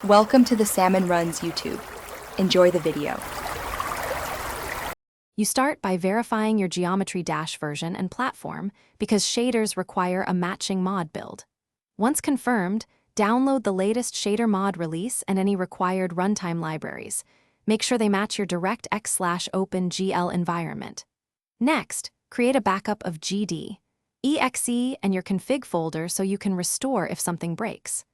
Welcome to the Salmon Runs YouTube. Enjoy the video. You start by verifying your Geometry Dash version and platform because shaders require a matching mod build. Once confirmed, download the latest shader mod release and any required runtime libraries. Make sure they match your DirectX/OpenGL environment. Next, create a backup of GD, EXE, and your config folder so you can restore if something breaks.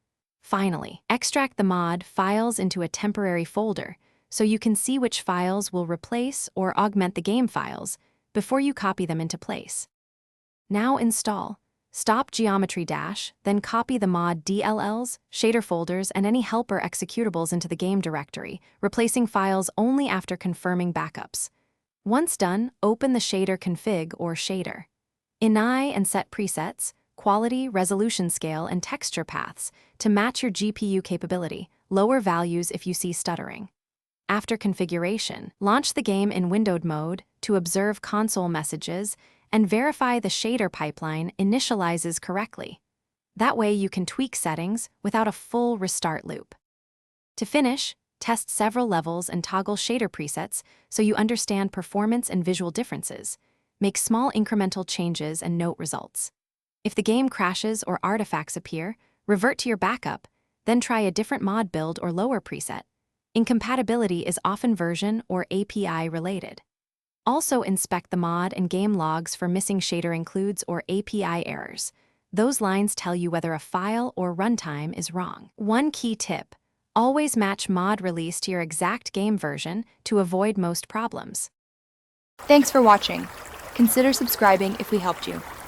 Finally, extract the mod files into a temporary folder so you can see which files will replace or augment the game files before you copy them into place. Now install. Stop Geometry Dash, then copy the mod DLLs, shader folders, and any helper executables into the game directory, replacing files only after confirming backups. Once done, open the shader config or shader. Ensthyng and set presets, quality, resolution scale, and texture paths to match your GPU capability, lower values if you see stuttering. After configuration, launch the game in windowed mode to observe console messages and verify the shader pipeline initializes correctly. That way you can tweak settings without a full restart loop. To finish, test several levels and toggle shader presets so you understand performance and visual differences. Make small incremental changes and note results. If the game crashes or artifacts appear, revert to your backup, then try a different mod build or lower preset. Incompatibility is often version or API related. Also inspect the mod and game logs for missing shader includes or API errors. Those lines tell you whether a file or runtime is wrong. One key tip: always match mod release to your exact game version to avoid most problems. Thanks for watching. Consider subscribing if we helped you.